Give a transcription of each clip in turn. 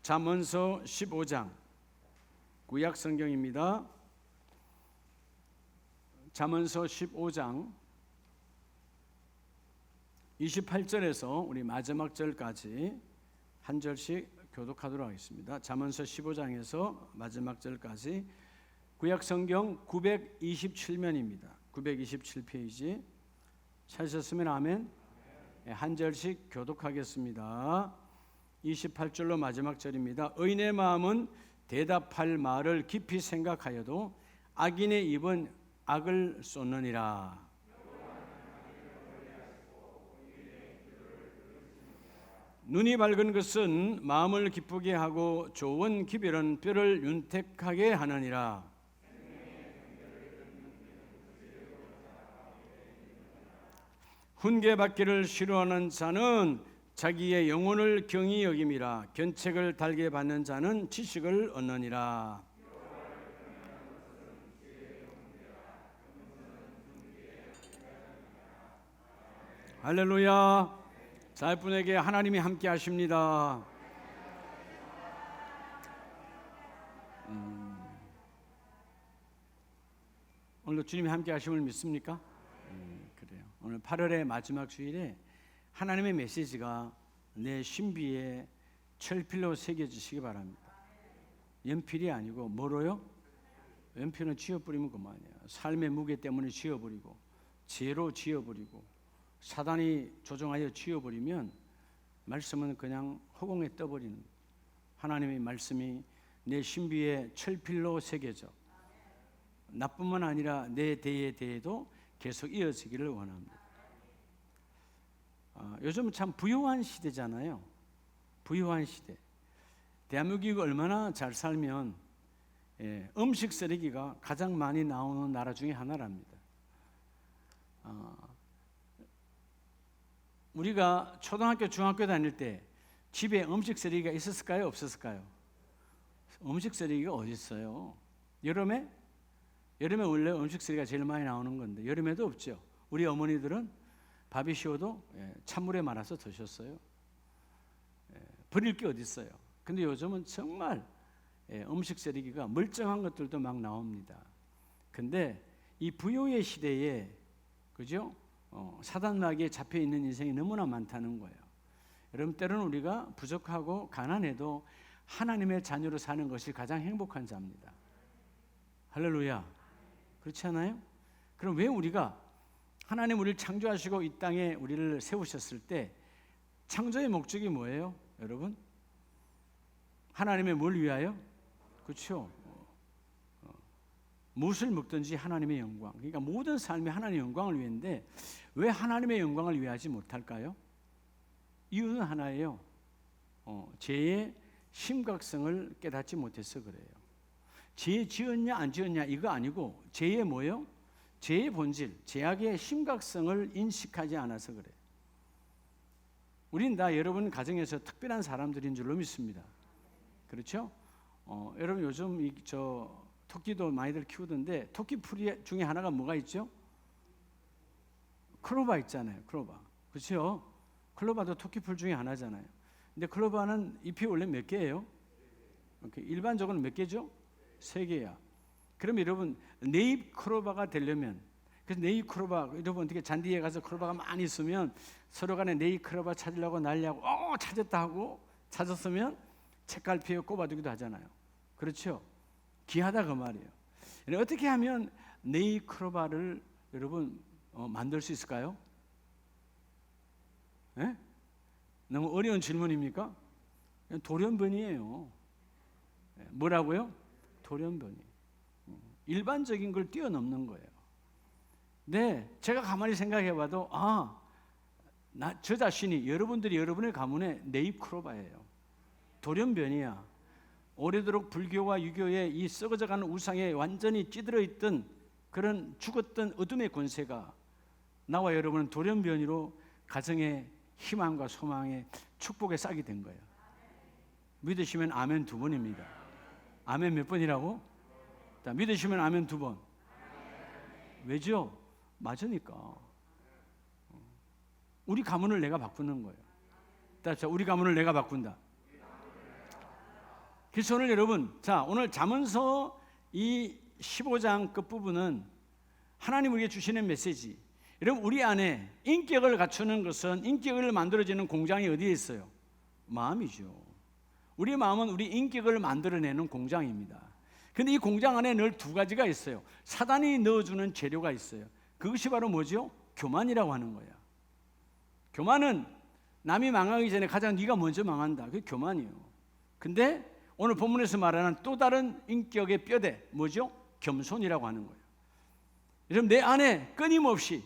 잠언서 15장 구약 성경입니다. 잠언서 15장 28절에서 우리 마지막 절까지 한 절씩 교독하도록 하겠습니다. 잠언서 15장에서 마지막 절까지 구약 성경 927면입니다. 927페이지 찾으셨으면 아멘. 한 절씩 교독하겠습니다. 28절로 마지막 절입니다. 의인의 마음은 대답할 말을 깊이 생각하여도 악인의 입은 악을 쏟느니라. 눈이 밝은 것은 마음을 기쁘게 하고 좋은 기별은 뼈를 윤택하게 하느니라. 훈계받기를 싫어하는 자는 자기의 영혼을 경히 여김이라. 견책을 달게 받는 자는 지식을 얻느니라. 할렐루야. 자분에게 하나님이 함께 하십니다. 오늘도 주님이 함께 하심을 믿습니까? 그래요. 오늘 8월의 마지막 주일에 하나님의 메시지가 내 신비에 철필로 새겨지시기 바랍니다. 연필이 아니고 뭐로요? 연필은 지워버리면 그만이에요. 삶의 무게 때문에 지워버리고 죄로 지워버리고 사단이 조종하여 지워버리면 말씀은 그냥 허공에 떠버리는, 하나님의 말씀이 내 신비에 철필로 새겨져 나뿐만 아니라 내 대에 대해도 계속 이어지기를 원합니다. 요즘 참 부유한 시대잖아요. 부유한 시대. 대한민국이 얼마나 잘 살면 음식 쓰레기가 가장 많이 나오는 나라 중에 하나랍니다. 우리가 초등학교, 중학교 다닐 때 집에 음식 쓰레기가 있었을까요? 없었을까요? 음식 쓰레기가 어디 있어요? 여름에 원래 음식 쓰레기가 제일 많이 나오는 건데 여름에도 없죠. 우리 어머니들은 밥이 쉬어도 찬물에 말아서 드셨어요. 버릴 게 어디 있어요? 근데 요즘은 정말 음식 쓰레기가 멀쩡한 것들도 막 나옵니다. 근데 이 부요의 시대에, 그죠? 사단마귀에 잡혀 있는 인생이 너무나 많다는 거예요. 여러분, 때로는 우리가 부족하고 가난해도 하나님의 자녀로 사는 것이 가장 행복한 자입니다. 할렐루야. 그렇지 않아요? 그럼 왜 우리가 하나님 우리를 창조하시고 이 땅에 우리를 세우셨을 때 창조의 목적이 뭐예요? 여러분, 하나님의 뭘 위하여? 그렇죠. 무엇을 먹든지 하나님의 영광, 그러니까 모든 삶이 하나님의 영광을 위한데 왜 하나님의 영광을 위하지 못할까요? 이유는 하나예요. 죄의 심각성을 깨닫지 못해서 그래요. 죄 지었냐 안 지었냐 이거 아니고 죄의 뭐예요? 죄의 본질, 죄악의 심각성을 인식하지 않아서 그래요. 우린 다 여러분 가정에서 특별한 사람들인 줄로 믿습니다. 그렇죠? 여러분 요즘 토끼도 많이들 키우던데 토끼 풀이 중에 하나가 뭐가 있죠? 클로바 있잖아요. 클로바. 그렇죠? 클로바도 토끼 풀 중에 하나잖아요. 근데 클로바는 잎이 원래 몇 개예요? 일반적으로 몇 개죠? 3개야. 그럼 여러분 내 잎 클로바가 되려면, 그래서 내 잎 클로바, 여러분 어떻게 잔디에 가서 클로바가 많이 있으면 서로 간에 내 잎 클로바 찾으려고 난리하고 찾았다 하고 찾았으면 책갈피에 꼽아두기도 하잖아요. 그렇죠? 귀하다 그 말이에요. 어떻게 하면 내 잎 클로바를 여러분 만들 수 있을까요? 네? 너무 어려운 질문입니까? 돌연변이에요. 뭐라고요? 돌연변이. 일반적인 걸 뛰어넘는 거예요. 네, 제가 가만히 생각해봐도 저 자신이, 여러분들이 여러분의 가문에 내 잎 클로바예요. 돌연변이야. 오래도록 불교와 유교의 이 썩어져가는 우상에 완전히 찌들어 있던 그런 죽었던 어둠의 권세가 나와 여러분은 돌연변이로 가정의 희망과 소망의 축복의 싹이 된 거예요. 믿으시면 아멘 2번입니다. 아멘 몇 번이라고? 믿으시면 아멘 2번. 왜죠? 맞으니까. 우리 가문을 내가 바꾸는 거예요. 자, 우리 가문을 내가 바꾼다. 그래서 오늘 여러분, 자, 오늘 잠언서 이 15장 끝부분은 하나님 우리에게 주시는 메시지. 여러분, 우리 안에 인격을 갖추는 것은, 인격을 만들어지는 공장이 어디에 있어요? 마음이죠. 우리 마음은 우리 인격을 만들어내는 공장입니다. 근데 이 공장 안에 늘 두 가지가 있어요. 사단이 넣어주는 재료가 있어요. 그것이 바로 뭐죠? 교만이라고 하는 거야. 교만은 남이 망하기 전에 가장 네가 먼저 망한다. 그게 교만이에요. 근데 오늘 본문에서 말하는 또 다른 인격의 뼈대, 뭐죠? 겸손이라고 하는 거예요. 여러분, 내 안에 끊임없이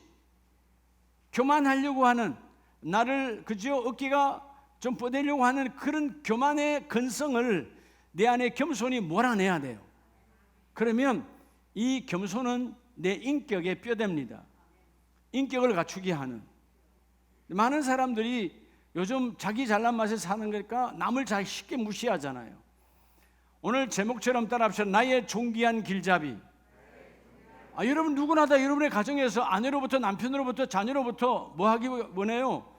교만하려고 하는, 나를 그저 어깨가 좀 뻗으려고 하는 그런 교만의 근성을 내 안에 겸손히 몰아내야 돼요. 그러면 이 겸손은 내 인격의 뼈대입니다. 인격을 갖추게 하는. 많은 사람들이 요즘 자기 잘난 맛에 사는 거니까 남을 잘 쉽게 무시하잖아요. 오늘 제목처럼 따라합시다. 나의 존귀한 길잡이. 여러분, 누구나 다 여러분의 가정에서 아내로부터, 남편으로부터, 자녀로부터 뭐 하기 원해요?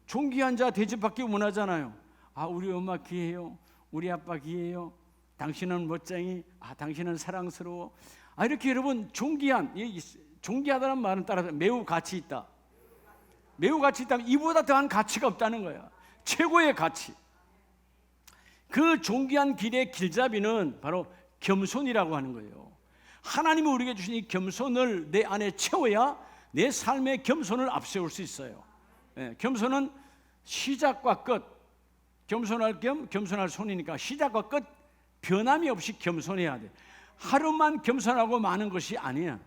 존귀한 자 대접받기 원하잖아요. 우리 엄마 귀해요. 우리 아빠 귀해요. 당신은 멋쟁이. 당신은 사랑스러워. 이렇게 여러분, 존귀하다는 말은 따라서 매우 가치 있다. 매우 가치 있다면 이보다 더한 가치가 없다는 거야. 최고의 가치. 그 존귀한 길의 길잡이는 바로 겸손이라고 하는 거예요. 하나님이 우리에게 주신 이 겸손을 내 안에 채워야 내 삶의 겸손을 앞세울 수 있어요. 겸손은 시작과 끝, 겸손할 겸 겸손할 손이니까 시작과 끝 변함이 없이 겸손해야 돼. 하루만 겸손하고 마는 것이 아니야.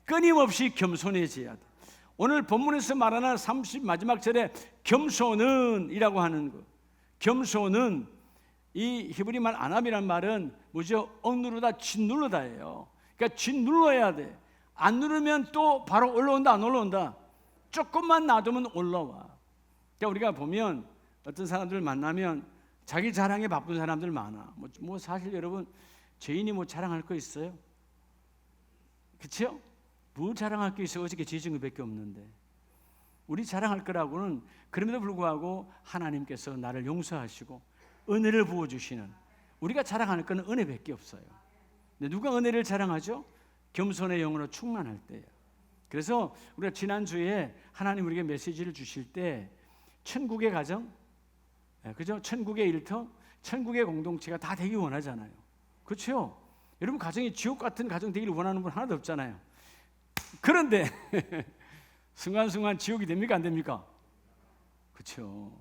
끊임없이 겸손해져야 돼. 오늘 본문에서 말하는 30 마지막 절에 겸손은 이라고 하는 것. 겸손은 이 히브리 말 아남이라는 말은 뭐죠? 억누르다, 짓누르다예요. 그러니까 짓눌러야 돼. 안 누르면 또 바로 올라온다, 안 올라온다? 조금만 놔두면 올라와. 그러니까 우리가 보면 어떤 사람들 만나면 자기 자랑에 바쁜 사람들 많아. 뭐 사실 여러분, 죄인이 뭐 자랑할 거 있어요? 그렇죠? 뭐 자랑할 게 있어요? 어저께 죄진 것밖에 없는데. 우리 자랑할 거라고는, 그럼에도 불구하고 하나님께서 나를 용서하시고 은혜를 부어주시는, 우리가 자랑할 거는 은혜밖에 없어요. 근데 누가 은혜를 자랑하죠? 겸손의 영으로 충만할 때예요. 그래서 우리가 지난주에 하나님 우리에게 메시지를 주실 때 천국의 가정, 그죠? 천국의 일터, 천국의 공동체가 다 되기 원하잖아요. 그렇죠? 여러분, 가정이 지옥 같은 가정 되기를 원하는 분 하나도 없잖아요. 그런데 순간순간 지옥이 됩니까, 안 됩니까? 그렇죠.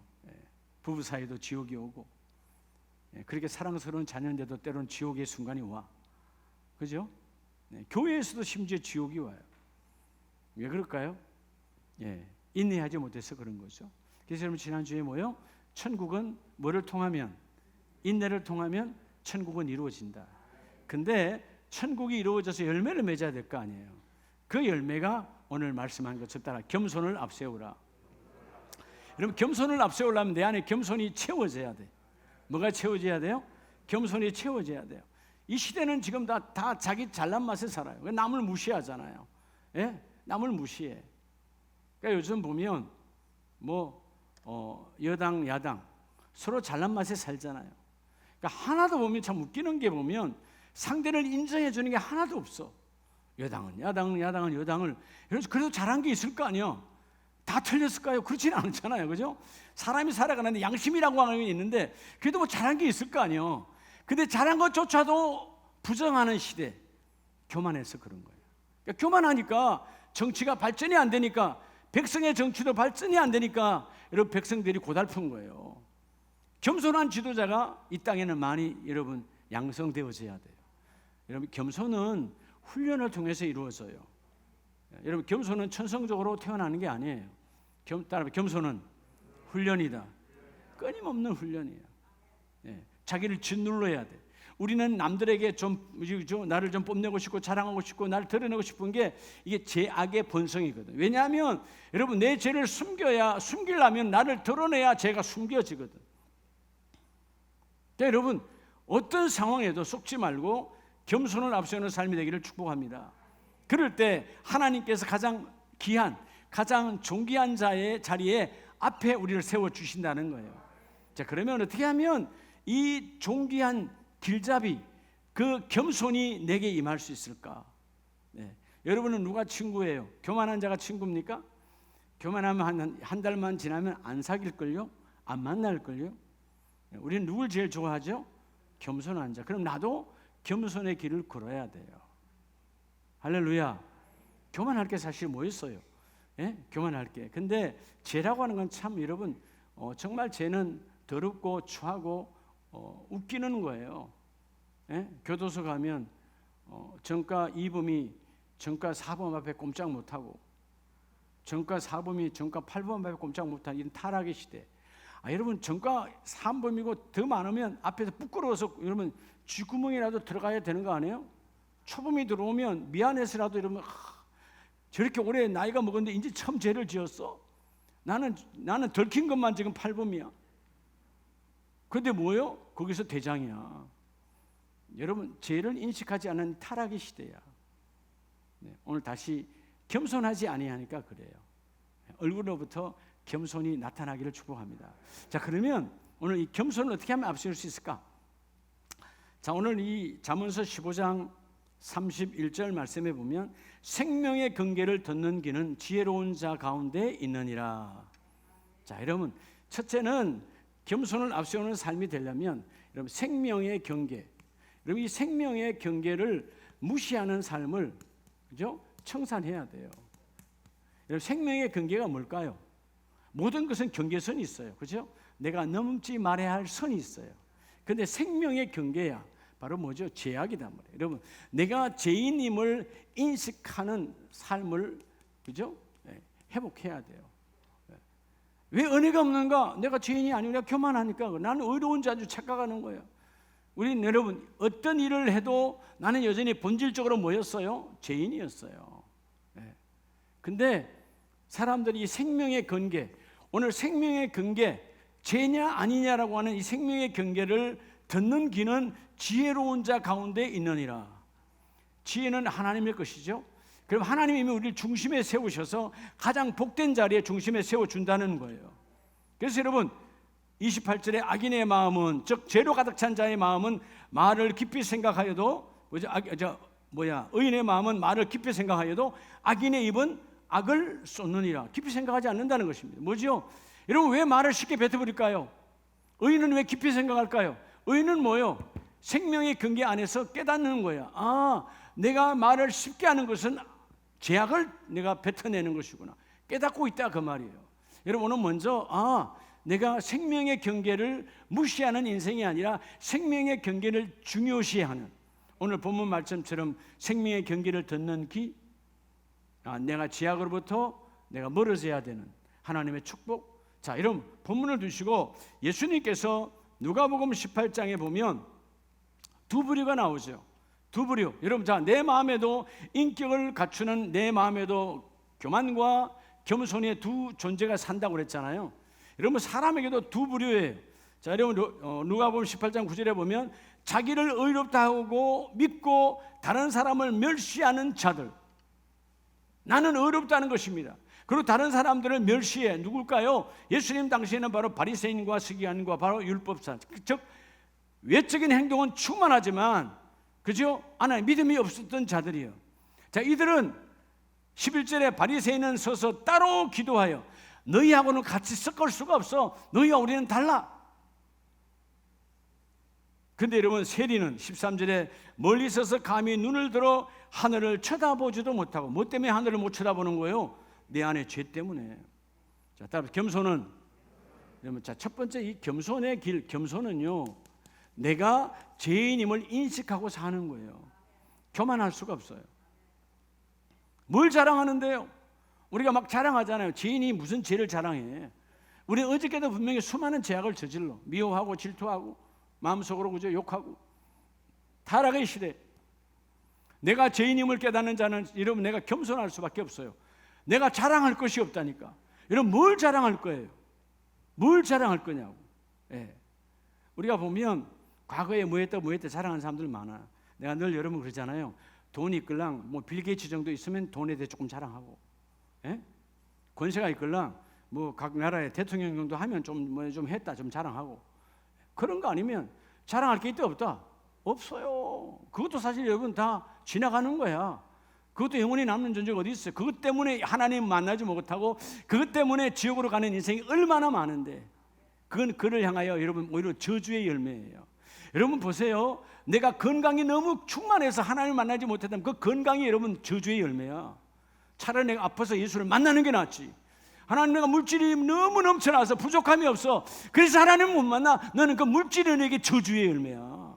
부부 사이도 지옥이 오고, 그렇게 사랑스러운 자녀인데도 때로는 지옥의 순간이 와. 그죠? 교회에서도 심지어 지옥이 와요. 왜 그럴까요? 인내하지 못해서 그런 거죠. 그래서 여러분, 지난주에 뭐요? 천국은 뭐를 통하면? 인내를 통하면 천국은 이루어진다. 근데 천국이 이루어져서 열매를 맺어야 될 거 아니에요. 그 열매가 오늘 말씀한 것처럼 따라 겸손을 앞세우라. 여러분, 겸손을 앞세우려면 내 안에 겸손이 채워져야 돼. 뭐가 채워져야 돼요? 겸손이 채워져야 돼요. 이 시대는 지금 다 자기 잘난 맛에 살아요. 남을 무시하잖아요. 남을 무시해. 그러니까 요즘 보면 여당 야당 서로 잘난 맛에 살잖아요. 그러니까 하나도 보면 참 웃기는 게, 보면 상대를 인정해 주는 게 하나도 없어. 여당은 여당을. 그래도 잘한 게 있을 거 아니에요. 다 틀렸을까요? 그렇지는 않잖아요. 그죠? 사람이 살아가는데 양심이라고 하는 게 있는데 그래도 뭐 잘한 게 있을 거 아니에요. 근데 잘한 것조차도 부정하는 시대, 교만해서 그런 거예요. 그러니까 교만하니까 정치가 발전이 안 되니까, 백성의 정치도 발전이 안 되니까 여러분, 백성들이 고달픈 거예요. 겸손한 지도자가 이 땅에는 많이 여러분 양성되어져야 돼요. 여러분, 겸손은 훈련을 통해서 이루어져요. 여러분, 겸손은 천성적으로 태어나는 게 아니에요. 겸손은 훈련이다. 끊임없는 훈련이에요. 자기를 짓눌러야 돼. 우리는 남들에게 나를 좀 뽐내고 싶고 자랑하고 싶고 나를 드러내고 싶은 게 이게 죄악의 본성이거든. 왜냐하면 여러분, 내 죄를 숨기려면 나를 드러내야 죄가 숨겨지거든. 그러니까 여러분, 어떤 상황에도 속지 말고 겸손을 앞세우는 삶이 되기를 축복합니다. 그럴 때 하나님께서 가장 귀한, 가장 존귀한 자의 자리에 앞에 우리를 세워주신다는 거예요. 자, 그러면 어떻게 하면 이 존귀한 길잡이, 그 겸손이 내게 임할 수 있을까? 네. 여러분은 누가 친구예요? 교만한 자가 친구입니까? 교만하면 한 달만 지나면 안 사귈걸요? 안 만날걸요? 우리는 누굴 제일 좋아하죠? 겸손한 자. 그럼 나도 겸손의 길을 걸어야 돼요. 할렐루야. 교만할 게 사실 뭐였어요? 예? 교만할 게. 근데 죄라고 하는 건 참 여러분 정말 죄는 더럽고 추하고 웃기는 거예요. 예? 교도소 가면 정가 2범이 정가 4범 앞에 꼼짝 못하고, 정가 4범이 정가 8범 앞에 꼼짝 못하는 이런 타락의 시대. 여러분 정가 3범이고 더 많으면 앞에서 부끄러워서 여러분 쥐구멍이라도 들어가야 되는 거 아니에요? 초범이 들어오면 미안해서라도 이러면 저렇게 오래 나이가 먹었는데 이제 처음 죄를 지었어? 나는 덜킨 것만 지금 8범이야. 근데 뭐요? 거기서 대장이야. 여러분 죄를 인식하지 않은 타락의 시대야. 네, 오늘 다시 겸손하지 아니하니까 그래요. 얼굴로부터 겸손이 나타나기를 축복합니다. 자, 그러면 오늘 이 겸손을 어떻게 하면 앞세울 수 있을까? 자, 오늘 이 잠언서 15장 31절 말씀에 보면 생명의 경계를 듣는 귀는 지혜로운 자 가운데 있느니라. 자, 여러분 첫째는 겸손을 앞세우는 삶이 되려면 여러분 생명의 경계, 여러분 이 생명의 경계를 무시하는 삶을 그죠? 청산해야 돼요. 여러분 생명의 경계가 뭘까요? 모든 것은 경계선이 있어요. 그죠? 내가 넘지 말아야 할 선이 있어요. 근데 생명의 경계야 바로 뭐죠? 죄악이단 말이에요. 여러분 내가 죄인임을 인식하는 삶을 그죠? 회복해야 돼요. 왜 은혜가 없는가? 내가 죄인이 아니라 교만하니까. 나는 의로운 자주 착각하는 거예요. 우리 여러분 어떤 일을 해도 나는 여전히 본질적으로 뭐였어요? 죄인이었어요. 근데 사람들이 이 생명의 경계, 오늘 생명의 경계, 죄냐 아니냐라고 하는 이 생명의 경계를 듣는 귀는 지혜로운 자 가운데 있느니라. 지혜는 하나님의 것이죠. 그럼 하나님이 이미 우리를 중심에 세우셔서 가장 복된 자리에 중심에 세워준다는 거예요. 그래서 여러분 28절에 악인의 마음은 즉 죄로 가득 찬 자의 마음은 말을 깊이 생각하여도 의인의 마음은 말을 깊이 생각하여도 악인의 입은 악을 쏟느니라. 깊이 생각하지 않는다는 것입니다. 뭐죠? 여러분 왜 말을 쉽게 뱉어버릴까요? 의인은 왜 깊이 생각할까요? 의인은 뭐요? 생명의 경계 안에서 깨닫는 거야. 내가 말을 쉽게 하는 것은 죄악을 내가 뱉어내는 것이구나. 깨닫고 있다 그 말이에요. 여러분 오늘 먼저 내가 생명의 경계를 무시하는 인생이 아니라 생명의 경계를 중요시하는, 오늘 본문 말씀처럼 생명의 경계를 듣는 귀, 내가 죄악으로부터 내가 멀어져야 되는 하나님의 축복. 자, 이런 본문을 두시고 예수님께서 누가복음 18장에 보면 두 부류가 나오죠. 두 부류. 여러분 자, 내 마음에도 인격을 갖추는 내 마음에도 교만과 겸손의 두 존재가 산다고 그랬잖아요. 여러분 사람에게도 두 부류예요. 자, 여러분 누가복음 18장 9절에 보면 자기를 의롭다 하고 믿고 다른 사람을 멸시하는 자들. 나는 의롭다는 것입니다. 그리고 다른 사람들을 멸시해. 누굴까요? 예수님 당시에는 바로 바리새인과 서기관과 바로 율법사. 즉 외적인 행동은 충만하지만 그죠? 안에 믿음이 없었던 자들이요. 자, 이들은 11절에 바리새인은 서서 따로 기도하여 너희하고는 같이 섞을 수가 없어. 너희와 우리는 달라. 근데 여러분 세리는 13절에 멀리 서서 감히 눈을 들어 하늘을 쳐다보지도 못하고. 뭐 때문에 하늘을 못 쳐다보는 거예요? 내 안에 죄 때문에. 자, 따라서 겸손은, 자, 첫 번째 이 겸손의 길, 겸손은요 내가 죄인임을 인식하고 사는 거예요. 교만할 수가 없어요. 뭘 자랑하는데요? 우리가 막 자랑하잖아요. 죄인이 무슨 죄를 자랑해? 우리 어저께도 분명히 수많은 죄악을 저질러 미워하고 질투하고 마음속으로 그저 욕하고. 타락의 시대. 내가 죄인임을 깨닫는 자는 여러분 내가 겸손할 수밖에 없어요. 내가 자랑할 것이 없다니까. 여러분 뭘 자랑할 거예요? 뭘 자랑할 거냐고. 우리가 보면 과거에 뭐 했다 자랑하는 사람들 많아. 내가 늘 여러분 그러잖아요. 돈이 있걸랑 뭐 빌 게이츠 정도 있으면 돈에 대해 조금 자랑하고, 권세가 있걸랑 뭐 각 나라의 대통령 정도 하면 좀 했다 좀 자랑하고. 그런 거 아니면 자랑할 게 있다 없다? 없어요. 그것도 사실 여러분 다 지나가는 거야. 그것도 영원히 남는 존재가 어디 있어요? 그것 때문에 하나님 만나지 못하고 그것 때문에 지옥으로 가는 인생이 얼마나 많은데, 그건 그를 향하여 여러분 오히려 저주의 열매예요. 여러분 보세요. 내가 건강이 너무 충만해서 하나님을 만나지 못했다면 그 건강이 여러분 저주의 열매야. 차라리 내가 아파서 예수를 만나는 게 낫지. 하나님, 내가 물질이 너무 넘쳐나서 부족함이 없어, 그래서 하나님을 못 만나. 너는 그 물질이 내게 저주의 열매야.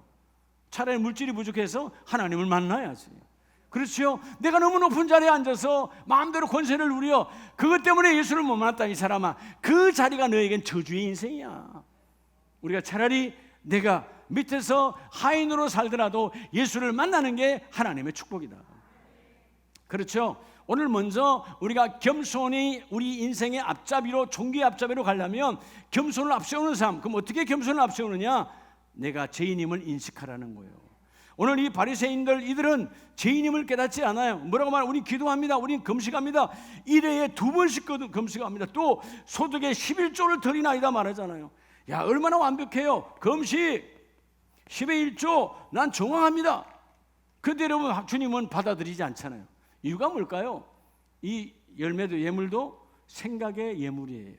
차라리 물질이 부족해서 하나님을 만나야지. 그렇죠? 내가 너무 높은 자리에 앉아서 마음대로 권세를 누려 그것 때문에 예수를 못 만났다, 이 사람아. 그 자리가 너에겐 저주의 인생이야. 우리가 차라리 내가 밑에서 하인으로 살더라도 예수를 만나는 게 하나님의 축복이다. 그렇죠? 오늘 먼저 우리가 겸손이 우리 인생의 앞잡이로, 종교의 앞잡이로 가려면 겸손을 앞세우는 삶. 그럼 어떻게 겸손을 앞세우느냐? 내가 죄인임을 인식하라는 거예요. 오늘 이 바리새인들, 이들은 죄인임을 깨닫지 않아요. 뭐라고 말하면 우리 기도합니다, 우리 금식합니다, 1회에 2번씩 금식합니다, 또 소득의 11조를 드리나이다 말하잖아요. 야, 얼마나 완벽해요. 금식 10의 1조 난 정황합니다. 그런데 여러분, 주님은 받아들이지 않잖아요. 이유가 뭘까요? 이 열매도 예물도 생각의 예물이에요.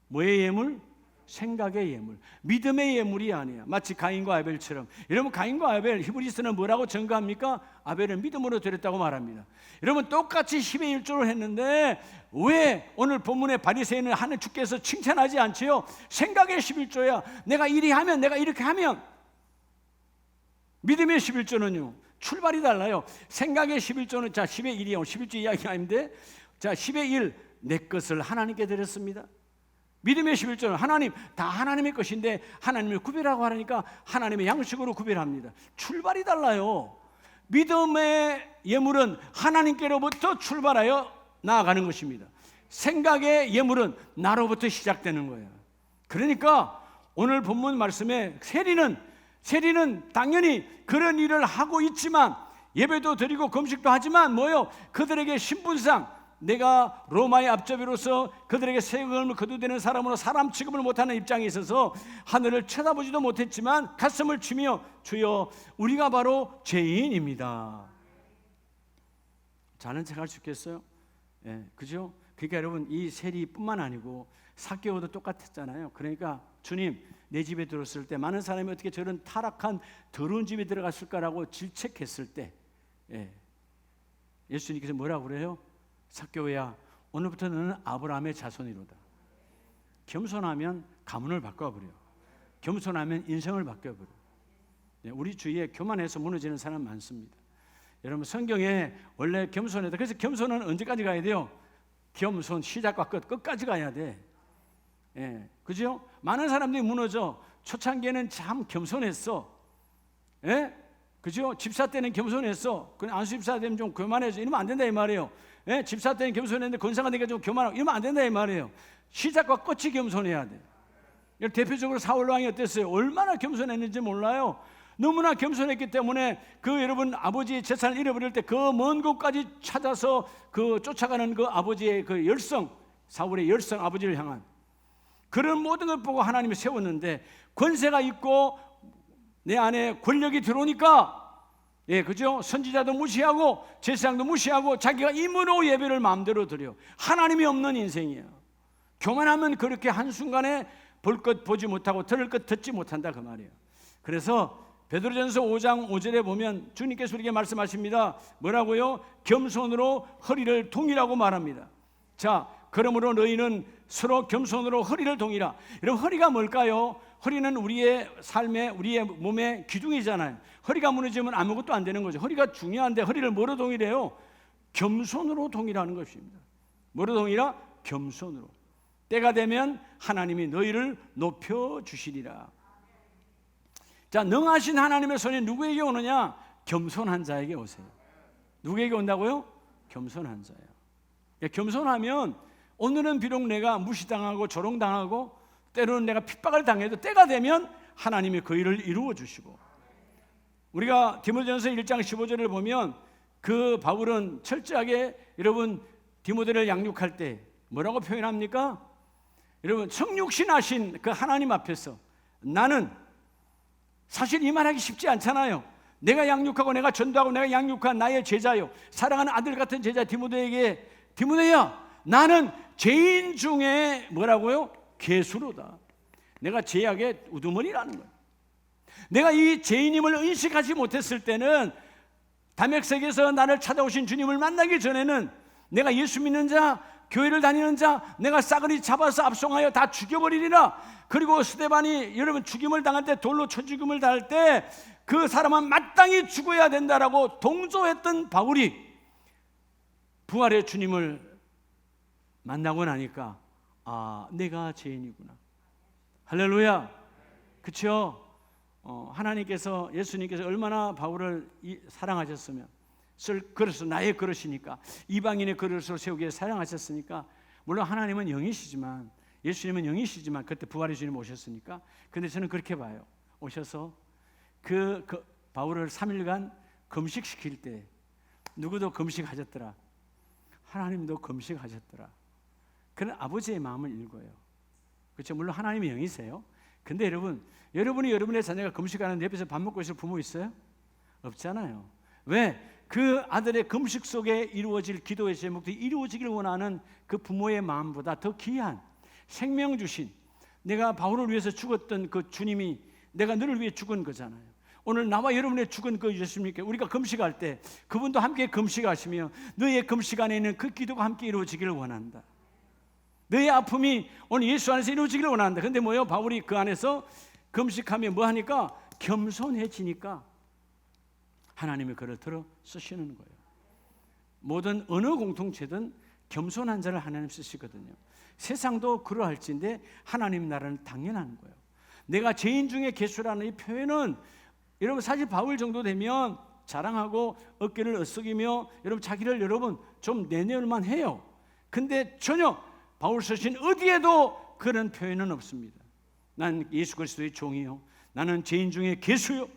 뭐의 예물? 생각의 예물. 믿음의 예물이 아니야. 마치 가인과 아벨처럼. 여러분, 가인과 아벨, 히브리서는 뭐라고 증거합니까? 아벨은 믿음으로 드렸다고 말합니다. 여러분, 똑같이 10의 1조를 했는데 왜 오늘 본문의 바리새인은 하나님 주께서 칭찬하지 않지요? 생각의 11조야. 내가 이리 하면, 내가 이렇게 하면. 믿음의 11조는요, 출발이 달라요. 생각의 11조는, 자, 10의 1이요. 11조 이야기 아닌데, 자, 10의 1, 내 것을 하나님께 드렸습니다. 믿음의 11조는 하나님, 다 하나님의 것인데 하나님을 구별하고 하니까 하나님의 양식으로 구별합니다. 출발이 달라요. 믿음의 예물은 하나님께로부터 출발하여 나아가는 것입니다. 생각의 예물은 나로부터 시작되는 거예요. 그러니까 오늘 본문 말씀에 세리는 당연히 그런 일을 하고 있지만, 예배도 드리고 금식도 하지만 뭐요? 그들에게 신분상 내가 로마의 앞잡이로서 그들에게 세금을 거두되는 사람으로 사람 취급을 못하는 입장에 있어서 하늘을 쳐다보지도 못했지만 가슴을 치며 주여, 우리가 바로 죄인입니다. 자는 척할 수 있겠어요? 예, 그죠? 그러니까 여러분, 이 세리뿐만 아니고 삭개오도 똑같았잖아요. 그러니까 주님, 내 집에 들어왔을 때 많은 사람이 어떻게 저런 타락한 더러운 집에 들어갔을까라고 질책했을 때, 예수님께서 뭐라고 그래요? 삭개오야, 오늘부터 너는 아브라함의 자손이로다. 겸손하면 가문을 바꿔버려. 겸손하면 인생을 바꿔버려. 우리 주위에 교만해서 무너지는 사람 많습니다. 여러분, 성경에 원래 겸손하다. 그래서 겸손은 언제까지 가야 돼요? 겸손, 시작과 끝까지 가야 돼. 예, 그죠? 많은 사람들이 무너져. 초창기에는 참 겸손했어. 예? 그죠? 집사 때는 겸손했어. 그냥 안수 집사 되면 좀 교만해져. 이러면 안 된다 이 말이에요. 예? 집사 때는 겸손했는데 권사가 되니까 좀 교만하고, 이러면 안 된다 이 말이에요. 시작과 끝이 겸손해야 돼. 대표적으로 사울 왕이 어땠어요? 얼마나 겸손했는지 몰라요. 너무나 겸손했기 때문에 그 여러분 아버지의 재산을 잃어버릴 때 그 먼 곳까지 찾아서 그 쫓아가는 그 아버지의 그 열성, 사울의 열성, 아버지를 향한 그런 모든 걸 보고 하나님이 세웠는데, 권세가 있고 내 안에 권력이 들어오니까, 예, 그죠? 선지자도 무시하고 제사장도 무시하고 자기가 임으로 예배를 마음대로 드려. 하나님이 없는 인생이에요. 교만하면 그렇게 한순간에 볼 것 보지 못하고 들을 것 듣지 못한다, 그 말이에요. 그래서 베드로전서 5장 5절에 보면 주님께서 우리에게 말씀하십니다. 뭐라고요? 겸손으로 허리를 동이라고 말합니다. 자, 그러므로 너희는 서로 겸손으로 허리를 동이라. 여러분, 허리가 뭘까요? 허리는 우리의 삶에, 우리의 몸의 기둥이잖아요. 허리가 무너지면 아무것도 안 되는 거죠. 허리가 중요한데 허리를 뭐로 동이래요? 겸손으로 동이라는 것입니다. 뭐로 동이라? 겸손으로. 때가 되면 하나님이 너희를 높여주시리라. 자, 능하신 하나님의 손이 누구에게 오느냐? 겸손한 자에게 오세요. 누구에게 온다고요? 겸손한 자예요. 그러니까 겸손하면 오늘은 비록 내가 무시당하고 조롱당하고 때로는 내가 핍박을 당해도 때가 되면 하나님이 그 일을 이루어 주시고, 우리가 디모데전서 1장 15절을 보면 그 바울은 철저하게 여러분 디모데를 양육할 때 뭐라고 표현합니까? 여러분, 성육신하신 그 하나님 앞에서 나는 사실 이 말하기 쉽지 않잖아요. 내가 양육하고 내가 전도하고 내가 양육한 나의 제자요, 사랑하는 아들 같은 제자 디모데에게, 디모데야, 나는 죄인 중에 뭐라고요? 괴수로다. 내가 죄악의 우두머리라는 거예요. 내가 이 죄인임을 인식하지 못했을 때는 담액색에서 나를 찾아오신 주님을 만나기 전에는 내가 예수 믿는 자, 교회를 다니는 자, 내가 싸그리 잡아서 압송하여 다 죽여버리리라. 그리고 스데반이 여러분 죽임을 당할 때, 돌로 쳐 죽임을 당할 때 그 사람은 마땅히 죽어야 된다라고 동조했던 바울이 부활의 주님을 만나고 나니까 아, 내가 죄인이구나. 할렐루야. 그렇죠? 하나님께서, 예수님께서 얼마나 바울을 사랑하셨으면, 그릇은 나의 그릇이니까, 이방인의 그릇으로 세우기 위해 사랑하셨으니까, 물론 하나님은 영이시지만, 예수님은 영이시지만 그때 부활의 주님 오셨으니까. 근데 저는 그렇게 봐요. 오셔서 그 바울을 3일간 금식시킬 때 누구도 금식하셨더라, 하나님도 금식하셨더라. 그런 아버지의 마음을 읽어요. 그렇죠? 물론 하나님이 영이세요. 근데 여러분이 여러분의 자녀가 금식하는 옆에서 밥 먹고 있을 부모 있어요? 없잖아요. 왜? 그 아들의 금식 속에 이루어질 기도의 제목들이 이루어지길 원하는 그 부모의 마음보다 더 귀한 생명 주신, 내가 바울을 위해서 죽었던 그 주님이 내가 너를 위해 죽은 거잖아요. 오늘 나와 여러분의 죽은 그 예수님께 우리가 금식할 때 그분도 함께 금식하시며 너의 금식 안에 있는 그 기도가 함께 이루어지기를 원한다. 너의 아픔이 오늘 예수 안에서 이루어지기를 원한다. 근데 뭐예요? 바울이 그 안에서 금식하며 뭐 하니까? 겸손해지니까 하나님이 그를 들어 쓰시는 거예요. 모든 어느 공동체든 겸손한 자를 하나님 쓰시거든요. 세상도 그러할진데 하나님 나라는 당연한 거예요. 내가 죄인 중에 괴수라는 이 표현은 여러분 사실 바울 정도 되면 자랑하고 어깨를 으쓱이며 여러분 자기를 여러분 좀 내놓을만 해요. 근데 전혀 바울 서신 어디에도 그런 표현은 없습니다. 난 예수 그리스도의 종이요, 나는 죄인 중에 괴수요,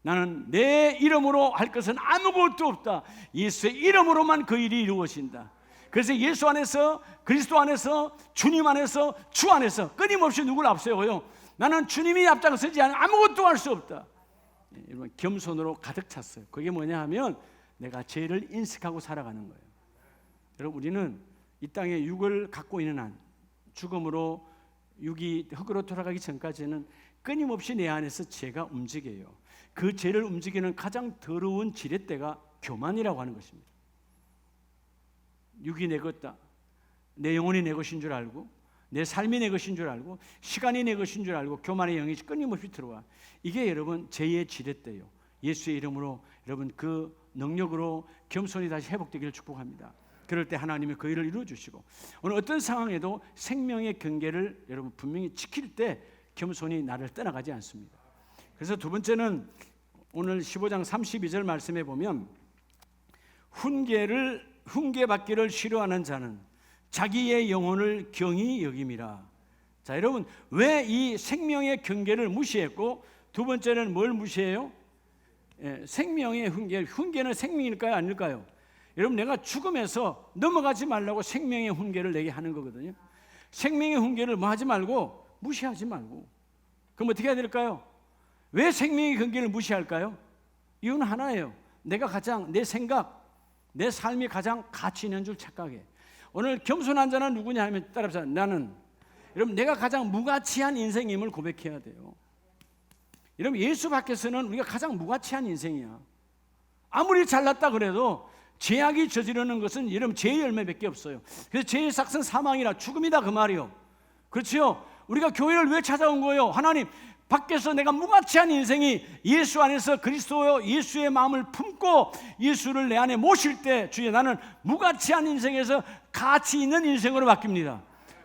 나는 내 이름으로 할 것은 아무것도 없다. 예수의 이름으로만 그 일이 이루어진다. 그래서 예수 안에서, 그리스도 안에서, 주님 안에서, 주 안에서 끊임없이 누구를 앞세워요? 나는 주님이 앞장서지 않으면 아무것도 할 수 없다. 여러분 겸손으로 가득 찼어요. 그게 뭐냐 하면 내가 죄를 인식하고 살아가는 거예요. 여러분 우리는 이 땅에 육을 갖고 있는 한, 죽음으로 육이 흙으로 돌아가기 전까지는 끊임없이 내 안에서 죄가 움직여요. 그 죄를 움직이는 가장 더러운 지렛대가 교만이라고 하는 것입니다. 육이 내 것이다, 내 영혼이 내 것인 줄 알고, 내 삶이 내 것인 줄 알고, 시간이 내 것인 줄 알고 교만의 영이 끊임없이 들어와. 이게 여러분 죄의 지렛대요. 예수의 이름으로 여러분 그 능력으로 겸손히 다시 회복되기를 축복합니다. 그럴 때 하나님이 그 일을 이루어주시고, 오늘 어떤 상황에도 생명의 경계를 여러분 분명히 지킬 때 겸손히 나를 떠나가지 않습니다. 그래서 두 번째는 오늘 15장 32절 말씀에 보면 훈계받기를 싫어하는 자는 자기의 영혼을 경히 여김이라. 자, 여러분 왜 이 생명의 경계를 무시했고 두 번째는 뭘 무시해요? 생명의 훈계는 생명일까요, 아닐까요? 여러분 내가 죽음에서 넘어가지 말라고 생명의 훈계를 내게 하는 거거든요. 생명의 훈계를 뭐 하지 말고, 무시하지 말고. 그럼 어떻게 해야 될까요? 왜 생명의 경계를 무시할까요? 이유는 하나예요. 내가 가장, 내 생각, 내 삶이 가장 가치 있는 줄 착각해. 오늘 겸손한 자는 누구냐 하면 따라서 나는, 여러분 내가 가장 무가치한 인생임을 고백해야 돼요. 여러분 예수 밖에서는 우리가 가장 무가치한 인생이야. 아무리 잘났다 그래도 죄악이 저지르는 것은 여러분 죄의 열매밖에 없어요. 그래서 죄의 삭은 사망이라, 죽음이다 그 말이요. 그렇죠? 우리가 교회를 왜 찾아온 거예요? 하나님 밖에서 내가 무가치한 인생이 예수 안에서 그리스도 예수의 마음을 품고 예수를 내 안에 모실 때, 주여 나는 무가치한 인생에서 가치 있는 인생으로 바뀝니다.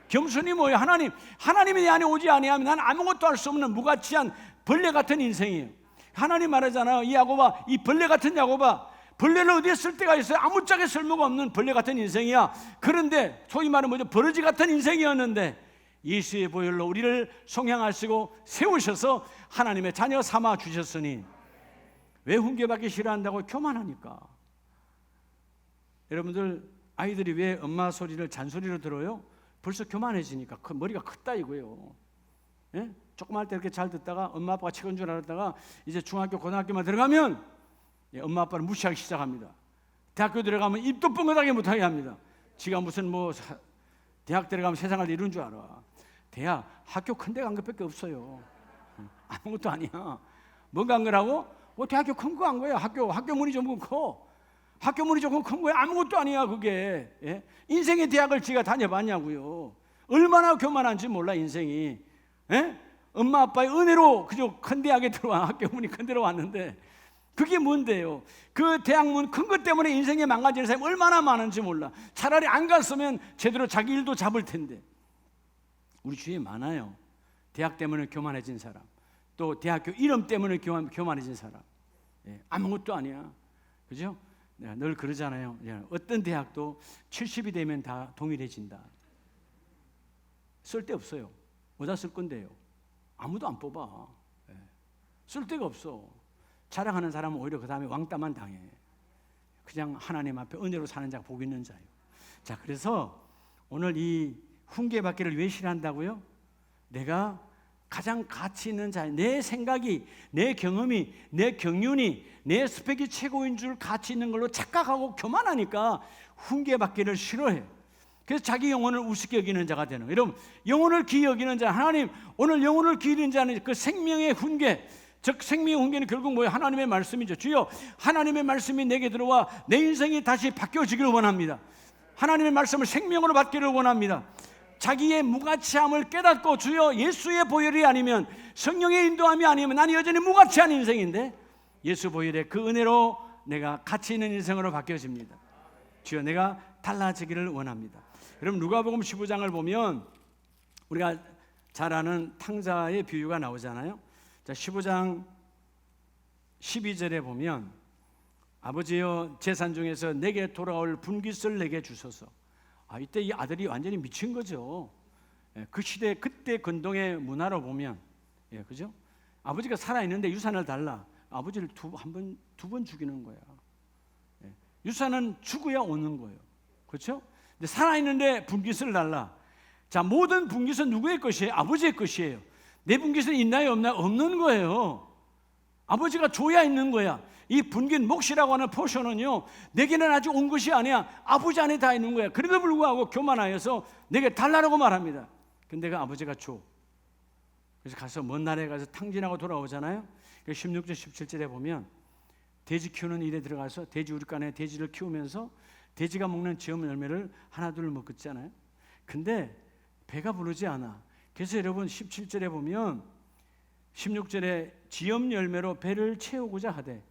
겸손이 뭐예요? 하나님이 내 안에 오지 아니하면 나는 아무것도 할 수 없는 무가치한 벌레 같은 인생이에요. 하나님 말하잖아요. 이 야곱아, 이 벌레 같은 야곱아, 벌레를 어디에 쓸 데가 있어요? 아무짝에 쓸모가 없는 벌레 같은 인생이야. 그런데 소위 말하는 뭐죠? 버러지 같은 인생이었는데 예수의 보혈로 우리를 송향하시고 세우셔서 하나님의 자녀 삼아 주셨으니. 왜 훈계받기 싫어한다고? 교만하니까. 여러분들 아이들이 왜 엄마 소리를 잔소리로 들어요? 벌써 교만해지니까. 머리가 컸다 이거예요. 예? 조그만 때 이렇게 잘 듣다가 엄마 아빠가 책은 줄 알았다가 이제 중학교 고등학교만 들어가면 엄마 아빠를 무시하기 시작합니다. 대학교 들어가면 입도 뻥긋하게 못하게 합니다. 지가 무슨 뭐 대학 들어가면 세상을 이룬 줄 알아. 대학 학교 큰 데 간 것밖에 없어요. 아무것도 아니야. 뭔가 한 거라고? 대학교 큰 거 한 거야. 학교 문이 좀 커. 학교 문이 조금 큰 거야. 아무것도 아니야 그게. 예? 인생의 대학을 지가 다녀봤냐고요. 얼마나 교만한지 몰라 인생이. 예? 엄마 아빠의 은혜로 그저 큰 대학에 들어와. 학교 문이 큰 데로 왔는데 그게 뭔데요? 그 대학문 큰 것 때문에 인생에 망가지는 사람이 얼마나 많은지 몰라. 차라리 안 갔으면 제대로 자기 일도 잡을 텐데. 우리 주위에 많아요. 대학 때문에 교만해진 사람, 또 대학교 이름 때문에 교만해진 사람. 예, 아무것도 아니야. 그죠? 내가 늘 그러잖아요. 어떤 대학도 70이 되면 다 동일해진다. 쓸데없어요. 어디다 쓸 건데요? 아무도 안 뽑아. 예. 쓸데가 없어. 자랑하는 사람은 오히려 그 다음에 왕따만 당해. 그냥 하나님 앞에 은혜로 사는 자가 복 있는 자예요. 자, 그래서 오늘 이 훈계받기를 왜 싫어한다고요? 내가 가장 가치 있는 자, 내 생각이, 내 경험이, 내 경륜이, 내 스펙이 최고인 줄 가치 있는 걸로 착각하고 교만하니까 훈계받기를 싫어해요. 그래서 자기 영혼을 우습게 여기는 자가 되는 거예요. 여러분, 영혼을 귀히 여기는 자, 하나님 오늘 영혼을 귀히 여기는 자는 그 생명의 훈계, 즉 생명의 훈계는 결국 뭐예요? 하나님의 말씀이죠. 주여, 하나님의 말씀이 내게 들어와 내 인생이 다시 바뀌어지기를 원합니다. 하나님의 말씀을 생명으로 받기를 원합니다. 자기의 무가치함을 깨닫고 주여 예수의 보혈이 아니면, 성령의 인도함이 아니면 나는 여전히 무가치한 인생인데 예수 보혈의 그 은혜로 내가 가치 있는 인생으로 바뀌어집니다. 주여, 내가 달라지기를 원합니다. 여러분, 누가복음 15장을 보면 우리가 잘 아는 탕자의 비유가 나오잖아요. 자, 15장 12절에 보면 아버지여, 재산 중에서 내게 돌아올 분깃을 내게 주소서. 이때 이 아들이 완전히 미친 거죠. 그 시대 그때 근동의 문화로 보면, 그죠? 아버지가 살아 있는데 유산을 달라. 아버지를 두 번 죽이는 거야. 유산은 죽어야 오는 거예요. 그렇죠? 근데 살아 있는데 분깃을 달라. 자, 모든 분깃은 누구의 것이에요? 아버지의 것이에요. 내 분깃은 있나요, 없나요? 없는 거예요. 아버지가 줘야 있는 거야. 이 분깃 몫이라고 하는 포션은요, 내게는 아직 온 것이 아니야. 아버지 안에 다 있는 거야. 그래도 불구하고 교만하여서 내게 달라고 말합니다. 근데 그 아버지가 줘. 그래서 가서 먼 나라에 가서 탕진하고 돌아오잖아요. 16절 17절에 보면 돼지 키우는 일에 들어가서 돼지 우리간에 돼지를 키우면서 돼지가 먹는 지엄 열매를 하나 둘 먹었잖아요. 근데 배가 부르지 않아. 그래서 여러분 17절에 보면 16절에 지엄 열매로 배를 채우고자 하되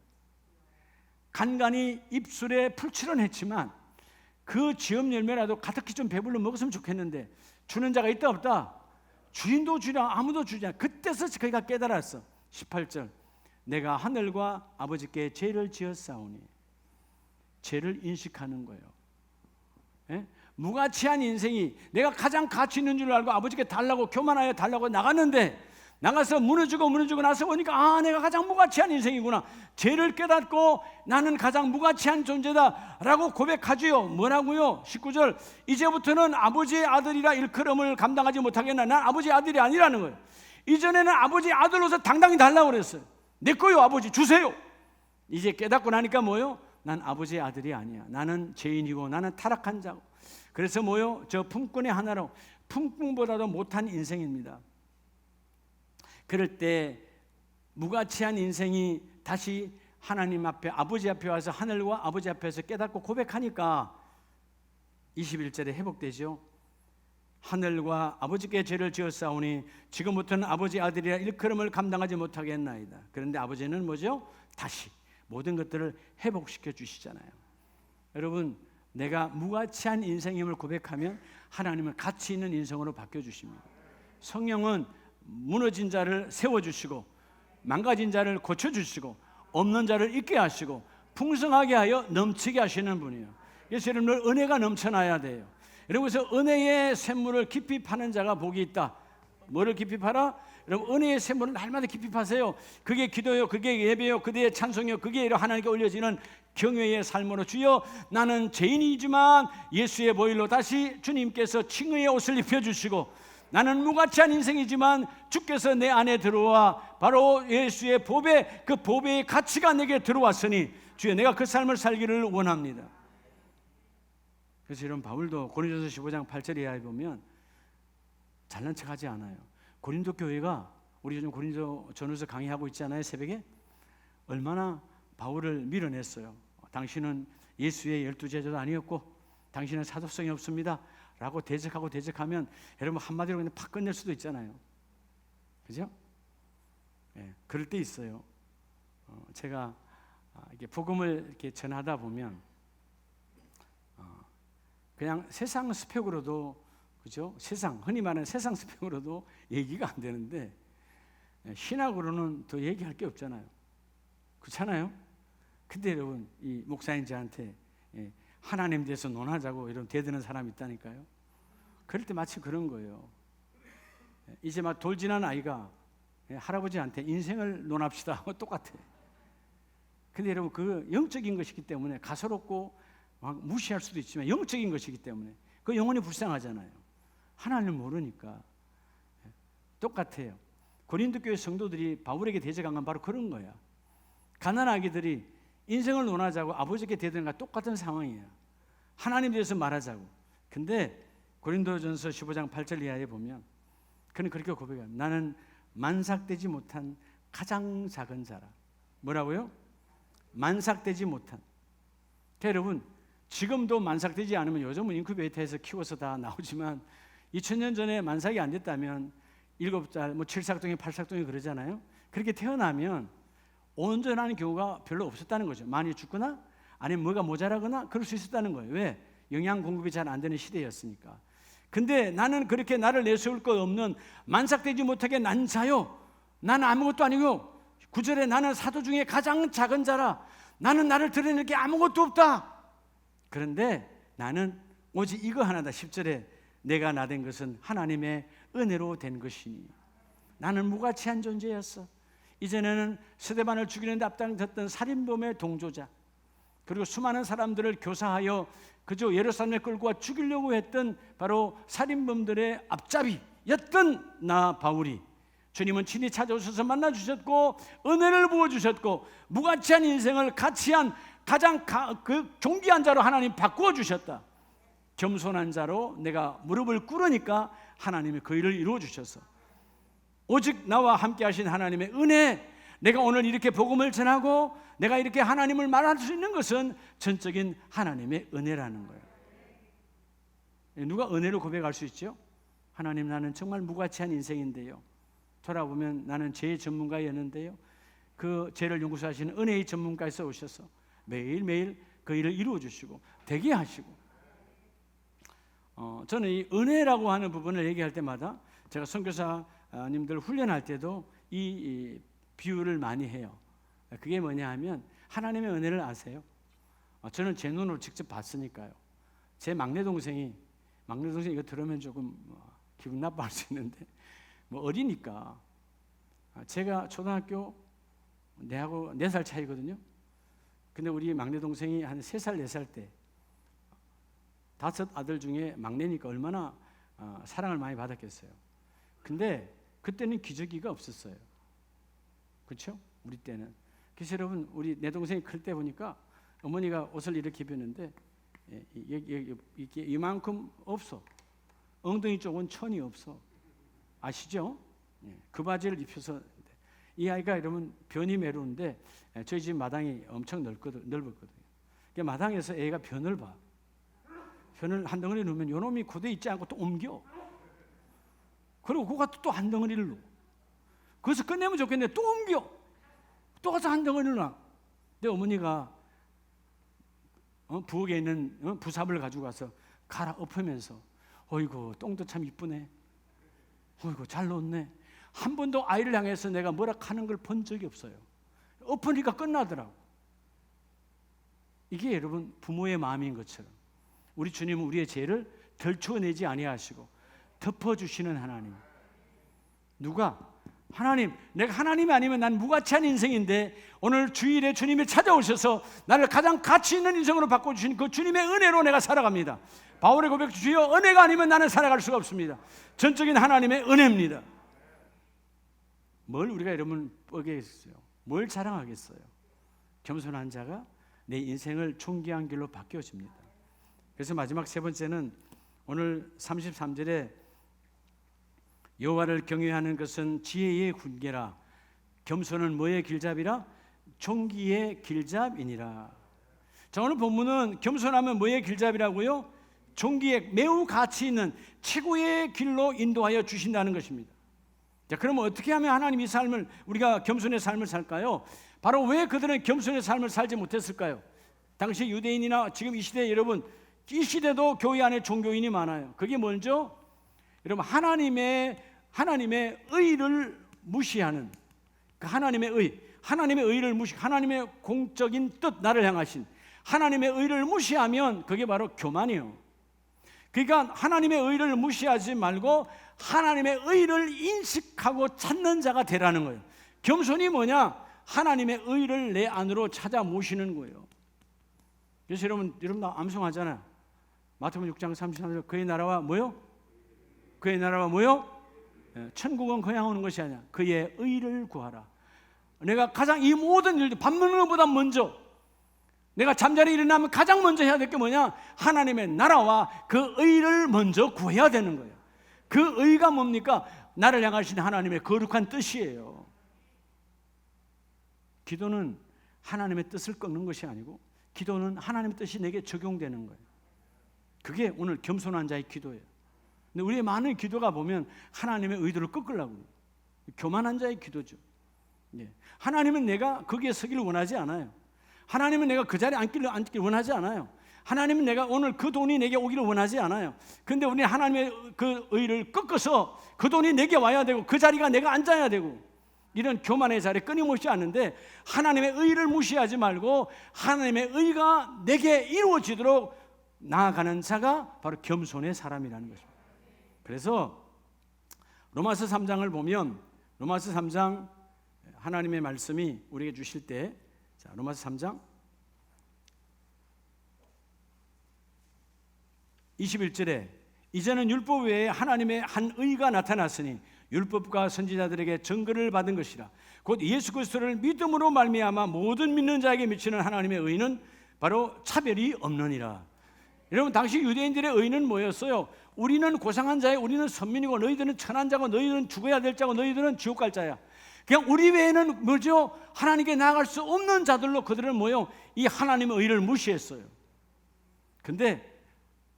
간간히 입술에 풀칠은 했지만 그 지엄 열매라도 가득히 좀 배불러 먹었으면 좋겠는데 주는 자가 있다 없다? 주인도 주라 아무도 주지 않아. 그때서 그가 깨달았어. 18절 내가 하늘과 아버지께 죄를 지었사오니. 죄를 인식하는 거예요. 예? 무가치한 인생이 내가 가장 가치 있는 줄 알고 아버지께 달라고 교만하여 달라고 나갔는데 나가서 무너지고 나서 보니까 내가 가장 무가치한 인생이구나. 죄를 깨닫고 나는 가장 무가치한 존재다라고 고백하지요. 뭐라고요? 19절 이제부터는 아버지의 아들이라 일컬음을 감당하지 못하겠나. 난 아버지의 아들이 아니라는 거예요. 이전에는 아버지의 아들로서 당당히 달라고 그랬어요. 내 거요 아버지 주세요. 이제 깨닫고 나니까 뭐요? 난 아버지의 아들이 아니야. 나는 죄인이고 나는 타락한 자고. 그래서 뭐요? 저 품꾼의 하나로 품꾼보다도 못한 인생입니다. 그럴 때 무가치한 인생이 다시 하나님 앞에 아버지 앞에 와서 하늘과 아버지 앞에서 깨닫고 고백하니까 21절에 회복되죠. 하늘과 아버지께 죄를 지었사오니 지금부터는 아버지 아들이라 일컬음을 감당하지 못하겠나이다. 그런데 아버지는 뭐죠? 다시 모든 것들을 회복시켜 주시잖아요. 여러분, 내가 무가치한 인생임을 고백하면 하나님은 가치 있는 인생으로 바뀌어주십니다. 성령은 무너진 자를 세워주시고 망가진 자를 고쳐주시고 없는 자를 있게 하시고 풍성하게 하여 넘치게 하시는 분이에요. 그래서 여러분 은혜가 넘쳐나야 돼요. 여러분, 그래서 은혜의 샘물을 깊이 파는 자가 복이 있다. 뭐를 깊이 팔아? 여러분, 은혜의 샘물을 날마다 깊이 파세요. 그게 기도요, 그게 예배요, 그게 찬송이요, 그게 하나님께 올려지는 경외의 삶으로 주여 나는 죄인이지만 예수의 보혈로 다시 주님께서 칭의의 옷을 입혀주시고 나는 무가치한 인생이지만 주께서 내 안에 들어와 바로 예수의 보배, 그 보배의 가치가 내게 들어왔으니 주여 내가 그 삶을 살기를 원합니다. 그래서 이런 바울도 고린도서 15장 8절 이하에 보면 잘난 척하지 않아요. 고린도 교회가, 우리 요즘 고린도 전후서 강의하고 있잖아요, 새벽에. 얼마나 바울을 밀어냈어요. 당신은 예수의 12제자도 아니었고 당신은 사도성이 없습니다 라고 대적하면 여러분 한마디로 그냥 팍 끝낼 수도 있잖아요. 그죠? 예, 그럴 때 있어요. 제가 이렇게 복음을 이렇게 전하다 보면 그냥 세상 스펙으로도, 그죠? 흔히 말하는 세상 스펙으로도 얘기가 안 되는데 신학으로는 더 얘기할 게 없잖아요. 그렇잖아요? 근데 여러분, 이 목사님 저한테 하나님에 대해서 논하자고 이런 대드는 사람이 있다니까요. 그럴 때 마치 그런 거예요. 이제 막 돌 지난 아이가 할아버지한테 인생을 논합시다 하고 똑같아. 근데 여러분, 그 영적인 것이기 때문에 가소롭고 막 무시할 수도 있지만 영적인 것이기 때문에 그 영혼이 불쌍하잖아요. 하나님을 모르니까. 똑같아요. 고린도 교회 성도들이 바울에게 대적한 건 바로 그런 거야. 가난아기들이 인생을 논하자고 아버지께 대드는 것과 똑같은 상황이에요. 하나님에 대해서 말하자고. 근데 고린도전서 15장 8절 이하에 보면 그는 그렇게 고백해요. 나는 만삭되지 못한 가장 작은 자라. 뭐라고요? 만삭되지 못한. 여러분, 지금도 만삭되지 않으면 요즘은 인큐베이터에서 키워서 다 나오지만 2000년 전에 만삭이 안 됐다면 7살, 7삭동이 8삭동이 그러잖아요. 그렇게 태어나면 온전한 경우가 별로 없었다는 거죠. 많이 죽거나 아니면 뭐가 모자라거나 그럴 수 있었다는 거예요. 왜? 영양 공급이 잘 안 되는 시대였으니까. 근데 나는 그렇게 나를 내세울 것 없는 만삭되지 못하게 난 자요. 나는 아무것도 아니고 9절에 나는 사도 중에 가장 작은 자라. 나는 나를 드러낼 게 아무것도 없다. 그런데 나는 오직 이거 하나다. 10절에 내가 나 된 것은 하나님의 은혜로 된 것이니. 나는 무가치한 존재였어. 이전에는 스데반을 죽이는 데 앞장섰던 살인범의 동조자, 그리고 수많은 사람들을 교사하여 그저 예루살렘에 끌고 와 죽이려고 했던 바로 살인범들의 앞잡이였던 나 바울이 주님은 친히 찾아오셔서 만나주셨고 은혜를 부어주셨고 무가치한 인생을 가치한 가장 존귀한 자로 하나님 바꾸어 주셨다. 겸손한 자로 내가 무릎을 꿇으니까 하나님이 그 일을 이루어 주셔서 오직 나와 함께 하신 하나님의 은혜, 내가 오늘 이렇게 복음을 전하고 내가 이렇게 하나님을 말할 수 있는 것은 전적인 하나님의 은혜라는 거예요. 누가 은혜로 고백할 수 있죠? 하나님, 나는 정말 무가치한 인생인데요, 돌아보면 나는 죄의 전문가였는데요, 그 죄를 용서하시는 은혜의 전문가에서 오셔서 매일매일 그 일을 이루어 주시고 되게 하시고, 저는 이 은혜라고 하는 부분을 얘기할 때마다 제가 선교사님들 훈련할 때도 이 비유를 많이 해요. 그게 뭐냐 하면 하나님의 은혜를 아세요? 저는 제 눈으로 직접 봤으니까요. 제 막내 동생이 이거 들으면 조금 기분 나빠할 수 있는데 뭐 어리니까, 제가 초등학교 내하고 4살 차이거든요. 근데 우리 막내 동생이 한 3살 4살 때 5 아들 중에 막내니까 얼마나 사랑을 많이 받았겠어요. 근데 그때는 기저귀가 없었어요. 그렇죠? 우리 때는. 그래서 여러분, 내 동생이 클 때 보니까 어머니가 옷을 이렇게 입었는데 이게 이만큼 없어. 엉덩이 쪽은 천이 없어. 아시죠? 그 바지를 입혀서, 이 아이가 여러분 변이 매루는데 저희 집 마당이 엄청 넓었거든요. 그러니까 마당에서 애가 변을 봐. 변을 한 덩어리 놓으면 요놈이 고대 있지 않고 또 옮겨. 그리고 그거 또 한 덩어리를 놓고, 그래서 끝내면 좋겠는데 또 옮겨. 또 가서 한 덩어리를 놔. 내 어머니가 부엌에 있는 부삽을 가지고 가서 갈아 엎으면서, 어이구 똥도 참 이쁘네, 어이구 잘 놓네. 한 번도 아이를 향해서 내가 뭐라 하는 걸 본 적이 없어요. 엎으니까 끝나더라고. 이게 여러분 부모의 마음인 것처럼 우리 주님은 우리의 죄를 덜추어내지 아니하시고 덮어주시는 하나님. 누가 하나님, 내가 하나님이 아니면 난 무가치한 인생인데 오늘 주일에 주님이 찾아오셔서 나를 가장 가치 있는 인생으로 바꿔주신 그 주님의 은혜로 내가 살아갑니다. 바울의 고백, 주여 은혜가 아니면 나는 살아갈 수가 없습니다. 전적인 하나님의 은혜입니다. 뭘 우리가 여러분 뻐개겠어요? 뭘 자랑하겠어요? 겸손한 자가 내 인생을 존귀한 길로 바뀌어집니다. 그래서 마지막 세 번째는 오늘 33절에 여호와를 경외하는 것은 지혜의 군계라 겸손은 뭐의 길잡이라 존귀의 길잡이니라. 자, 오늘 본문은 겸손하면 뭐의 길잡이라고요? 존귀의 매우 가치 있는 최고의 길로 인도하여 주신다는 것입니다. 자, 그러면 어떻게 하면 하나님 이 삶을 우리가 겸손의 삶을 살까요? 바로 왜 그들은 겸손의 삶을 살지 못했을까요? 당시 유대인이나 지금 이 시대 여러분 이 시대도 교회 안에 종교인이 많아요. 그게 먼저 여러분 하나님의 의를 무시하는 그 하나님의 의를 하나님의 공적인 뜻 나를 향하신 하나님의 의를 무시하면 그게 바로 교만이에요. 그러니까 하나님의 의를 무시하지 말고 하나님의 의를 인식하고 찾는 자가 되라는 거예요. 겸손이 뭐냐? 하나님의 의를 내 안으로 찾아 모시는 거예요. 그래서 여러분 암송하잖아요. 마태복음 6장 33절 그의 나라와 뭐요? 그의 나라와 뭐요? 천국은 그냥 오는 것이 아니야. 그의 의를 구하라. 내가 가장 이 모든 일들 밥 먹는 것보다 먼저 내가 잠자리 일어나면 가장 먼저 해야 될 게 뭐냐? 하나님의 나라와 그 의를 먼저 구해야 되는 거예요. 그 의가 뭡니까? 나를 향하신 하나님의 거룩한 뜻이에요. 기도는 하나님의 뜻을 꺾는 것이 아니고 기도는 하나님의 뜻이 내게 적용되는 거예요. 그게 오늘 겸손한 자의 기도예요. 근데 우리의 많은 기도가 보면 하나님의 의도를 꺾으려고 해요. 교만한 자의 기도죠. 하나님은 내가 거기에 서기를 원하지 않아요. 하나님은 내가 그 자리에 앉기를 원하지 않아요. 하나님은 내가 오늘 그 돈이 내게 오기를 원하지 않아요. 그런데 우리는 하나님의 그 의를 꺾어서 그 돈이 내게 와야 되고 그 자리가 내가 앉아야 되고 이런 교만의 자리에 끊임없이 앉는데 하나님의 의를 무시하지 말고 하나님의 의가 내게 이루어지도록 나아가는 자가 바로 겸손의 사람이라는 것입니다. 그래서 로마서 3장을 보면 로마서 3장 하나님의 말씀이 우리에게 주실 때 자, 로마서 3장 21절에 이제는 율법 외에 하나님의 한 의가 나타났으니 율법과 선지자들에게 증거를 받은 것이라 곧 예수 그리스도를 믿음으로 말미암아 모든 믿는 자에게 미치는 하나님의 의는 바로 차별이 없느니라. 여러분 당시 유대인들의 의는 뭐였어요? 우리는 고상한 자야, 우리는 선민이고 너희들은 천한 자고 너희들은 죽어야 될 자고 너희들은 지옥 갈 자야. 그냥 우리 외에는 뭐죠? 하나님께 나아갈 수 없는 자들로 그들은 뭐요? 이 하나님의 의를 무시했어요. 근데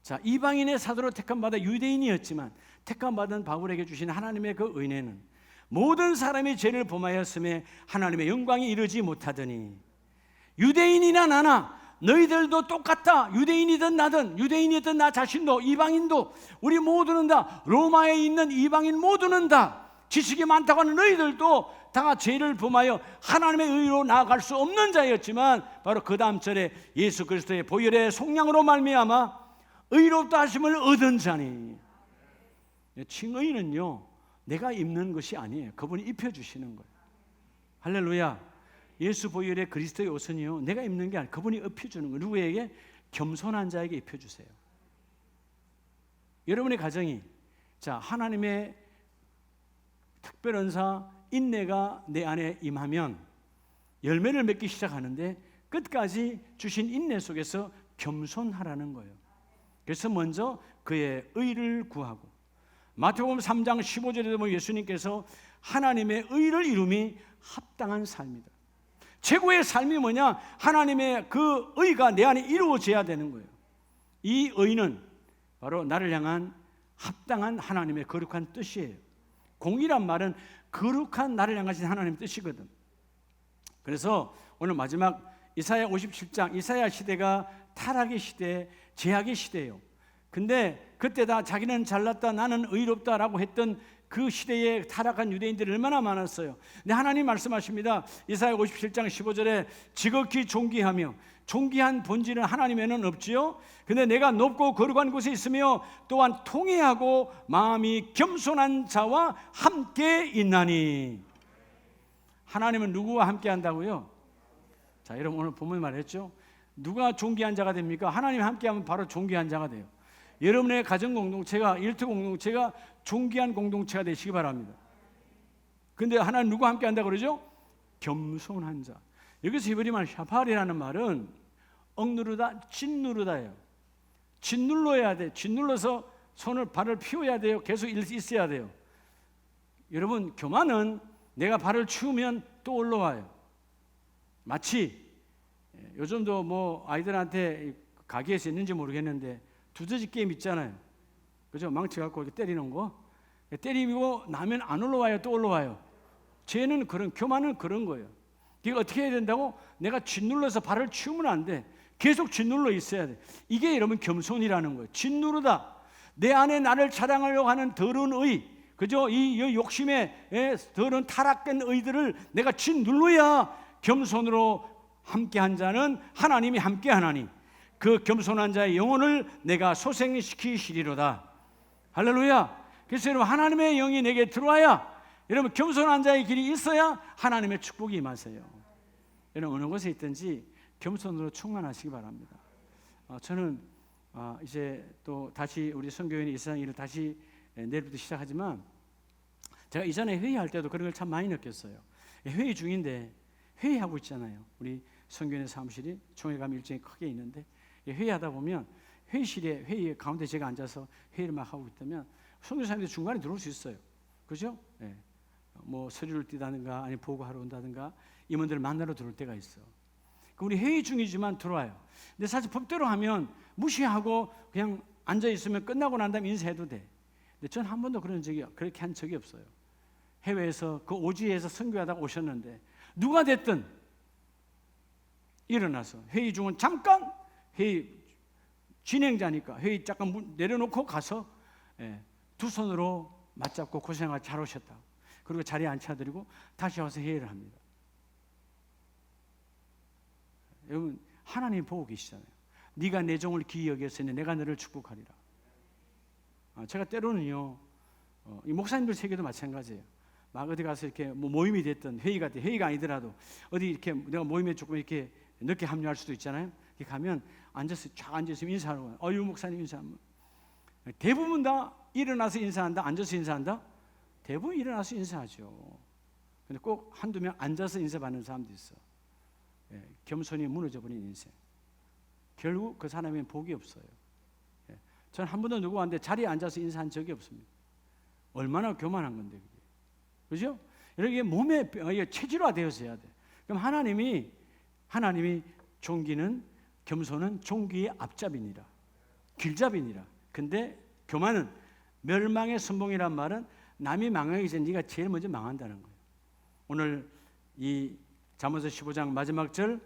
자, 이방인의 사도로 택함받아 유대인이었지만 택함받은 바울에게 주신 하나님의 그 은혜는 모든 사람이 죄를 범하였음에 하나님의 영광이 이르지 못하더니 유대인이나 나나 너희들도 똑같다. 유대인이든 나든 유대인이든 나 자신도 이방인도 우리 모두는 다 로마에 있는 이방인 모두는 다 지식이 많다고 하는 너희들도 다 죄를 범하여 하나님의 의로 나아갈 수 없는 자였지만 바로 그 다음 절에 예수 그리스도의 보혈의 속량으로 말미암아 의롭다 하심을 얻은 자니. 칭의는요 내가 입는 것이 아니에요. 그분이 입혀주시는 거예요. 할렐루야. 예수 보혈의 그리스도의 옷은요 내가 입는 게 아니라 그분이 입혀주는 거예요. 누구에게? 겸손한 자에게 입혀주세요. 여러분의 가정이 자 하나님의 특별언사 인내가 내 안에 임하면 열매를 맺기 시작하는데 끝까지 주신 인내 속에서 겸손하라는 거예요. 그래서 먼저 그의 의를 구하고 마태복음 3장 15절에 보면 예수님께서 하나님의 의를 이룸이 합당한 삶이다. 최고의 삶이 뭐냐? 하나님의 그 의가 내 안에 이루어져야 되는 거예요. 이 의는 바로 나를 향한 합당한 하나님의 거룩한 뜻이에요. 공의란 말은 거룩한 나를 향하신 하나님의 뜻이거든. 그래서 오늘 마지막 이사야 57장 이사야 시대가 타락의 시대, 제약의 시대예요. 근데 그때 다 자기는 잘났다 나는 의롭다라고 했던 그 시대에 타락한 유대인들이 얼마나 많았어요. 근데 하나님 말씀하십니다. 이사야 57장 15절에 지극히 존귀하며 존귀한 본질은 하나님에는 없지요. 근데 내가 높고 거룩한 곳에 있으며 또한 통회하고 마음이 겸손한 자와 함께 있나니. 하나님은 누구와 함께 한다고요? 자, 여러분 오늘 본문 말했죠. 누가 존귀한 자가 됩니까? 하나님이 함께하면 바로 존귀한 자가 돼요. 여러분의 가정 공동체가, 일터 공동체가 존귀한 공동체가 되시기 바랍니다. 근데 하나님 누구 함께 한다고 그러죠? 겸손한 자. 여기서 히브리 말 샤팔이라는 말은 억누르다, 짓누르다예요. 짓눌러야 돼. 짓눌러서 손을 발을 피워야 돼요. 계속 있어야 돼요. 여러분 교만은 내가 발을 치우면 또 올라와요. 마치 요즘도 뭐 아이들한테 가게에서 있는지 모르겠는데 두더지 게임 있잖아요. 그죠? 망치 갖고 이렇게 때리는 거. 때리고 나면 안 올라와요. 또 올라와요. 죄는 교만은 그런 거예요. 이게 어떻게 해야 된다고? 내가 짓눌러서 발을 치우면 안 돼. 계속 짓눌러 있어야 돼. 이게 여러분 겸손이라는 거예요. 짓누르다. 내 안에 나를 자랑하려고 하는 더러운 의, 그죠? 이 욕심에 더러운 타락된 의들을 내가 짓눌러야 겸손으로 함께한 자는 하나님이 함께하나니 그 겸손한 자의 영혼을 내가 소생시키시리로다. 할렐루야. 그래서 여러분 하나님의 영이 내게 들어와야, 여러분 겸손한 자의 길이 있어야 하나님의 축복이 임하세요. 여러분 어느 곳에 있든지 겸손으로 충만하시기 바랍니다. 저는 이제 또 다시 우리 선교회의 일상 일을 다시 내일부터 시작하지만 제가 이전에 회의할 때도 그런 걸 참 많이 느꼈어요. 회의 중인데 회의하고 있잖아요. 우리 선교회 사무실이 총회감 일정이 크게 있는데 회의하다 보면 회의실에 회의 가운데 제가 앉아서 회의를 막 하고 있다면 선교사님들이 중간에 들어올 수 있어요. 그죠? 네. 뭐 서류를 띄다든가 아니 보고하러 온다든가 임원들을 만나러 들어올 때가 있어. 우리 회의 중이지만 들어와요. 근데 사실 법대로 하면 무시하고 그냥 앉아 있으면 끝나고 난 다음에 인사해도 돼. 근데 전 한 번도 그렇게 한 적이 없어요. 해외에서 그 오지에서 선교하다가 오셨는데 누가 됐든 일어나서 회의 중은 잠깐 회의 진행자니까 회의 잠깐 내려놓고 가서 두 손으로 맞잡고 고생하고 잘 오셨다. 그리고 자리에 앉혀드리고 다시 와서 회의를 합니다. 여러분 하나님 보고 계시잖아요. 네가 내 종을 귀히 여겼으니 내가 너를 축복하리라. 제가 때로는요 이 목사님들 세계도 마찬가지예요. 막 어디 가서 이렇게 뭐 모임이 됐든 회의가 아니더라도 어디 이렇게 내가 모임에 조금 이렇게 늦게 합류할 수도 있잖아요. 이렇게 가면 쫙 앉아있으면 인사하는 거예요. 어유 목사님 인사하면 대부분 다 일어나서 인사한다, 앉아서 인사한다. 대부분 일어나서 인사하죠. 근데 꼭 한두 명 앉아서 인사받는 사람도 있어. 겸손이 무너져버린 인생. 결국 그 사람에는 복이 없어요. 저는 한 번도 누구한테 자리에 앉아서 인사한 적이 없습니다. 얼마나 교만한 건데 그게. 그죠? 이렇게 몸에 체질화되어서 해야 돼. 그럼 하나님이 존귀는 겸손은 존귀의 앞잡이니라. 길잡이니라. 근데 교만은 멸망의 선봉이란 말은 남이 망하기 전에 네가 제일 먼저 망한다는 거예요. 오늘 이 잠언서 15장 마지막 절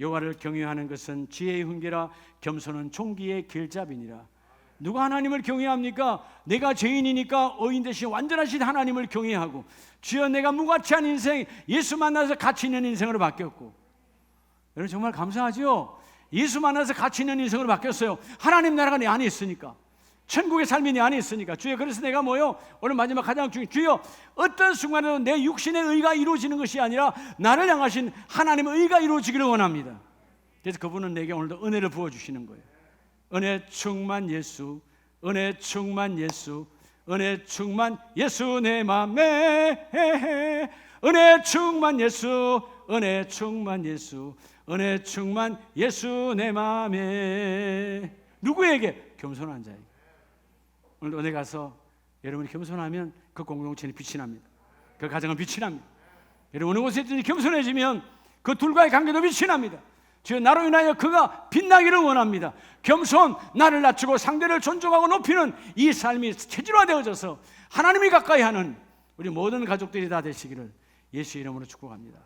여호와를 경외하는 것은 지혜의 훈계라 겸손은 존귀의 길잡이니라. 누가 하나님을 경외합니까? 내가 죄인이니까 의인 대신 완전하신 하나님을 경외하고 주여 내가 무가치한 인생 예수 만나서 가치 있는 인생으로 바뀌었고, 여러분 정말 감사하죠? 예수 만나서 가치 있는 인생으로 바뀌었어요. 하나님 나라가 내 안에 있으니까, 천국의 삶이 내 안에 있으니까. 주여 그래서 내가 오늘 마지막 가장 중요한 주여 어떤 순간에도 내 육신의 의가 이루어지는 것이 아니라 나를 향하신 하나님의 의가 이루어지기를 원합니다. 그래서 그분은 내게 오늘도 은혜를 부어주시는 거예요. 은혜 충만 예수, 은혜 충만 예수, 은혜 충만 예수 내 맘에, 은혜 충만 예수, 은혜 충만 예수, 은혜 충만 예수 내 맘에. 누구에게? 겸손한 자에게. 오늘 어디 가서 여러분이 겸손하면 그 공동체는 빛이 납니다. 그 가정은 빛이 납니다. 여러분 어느 곳에 있든지 겸손해지면 그 둘과의 관계도 빛이 납니다. 주여 나로 인하여 그가 빛나기를 원합니다. 겸손, 나를 낮추고 상대를 존중하고 높이는 이 삶이 체질화되어져서 하나님이 가까이 하는 우리 모든 가족들이 다 되시기를 예수 이름으로 축복합니다.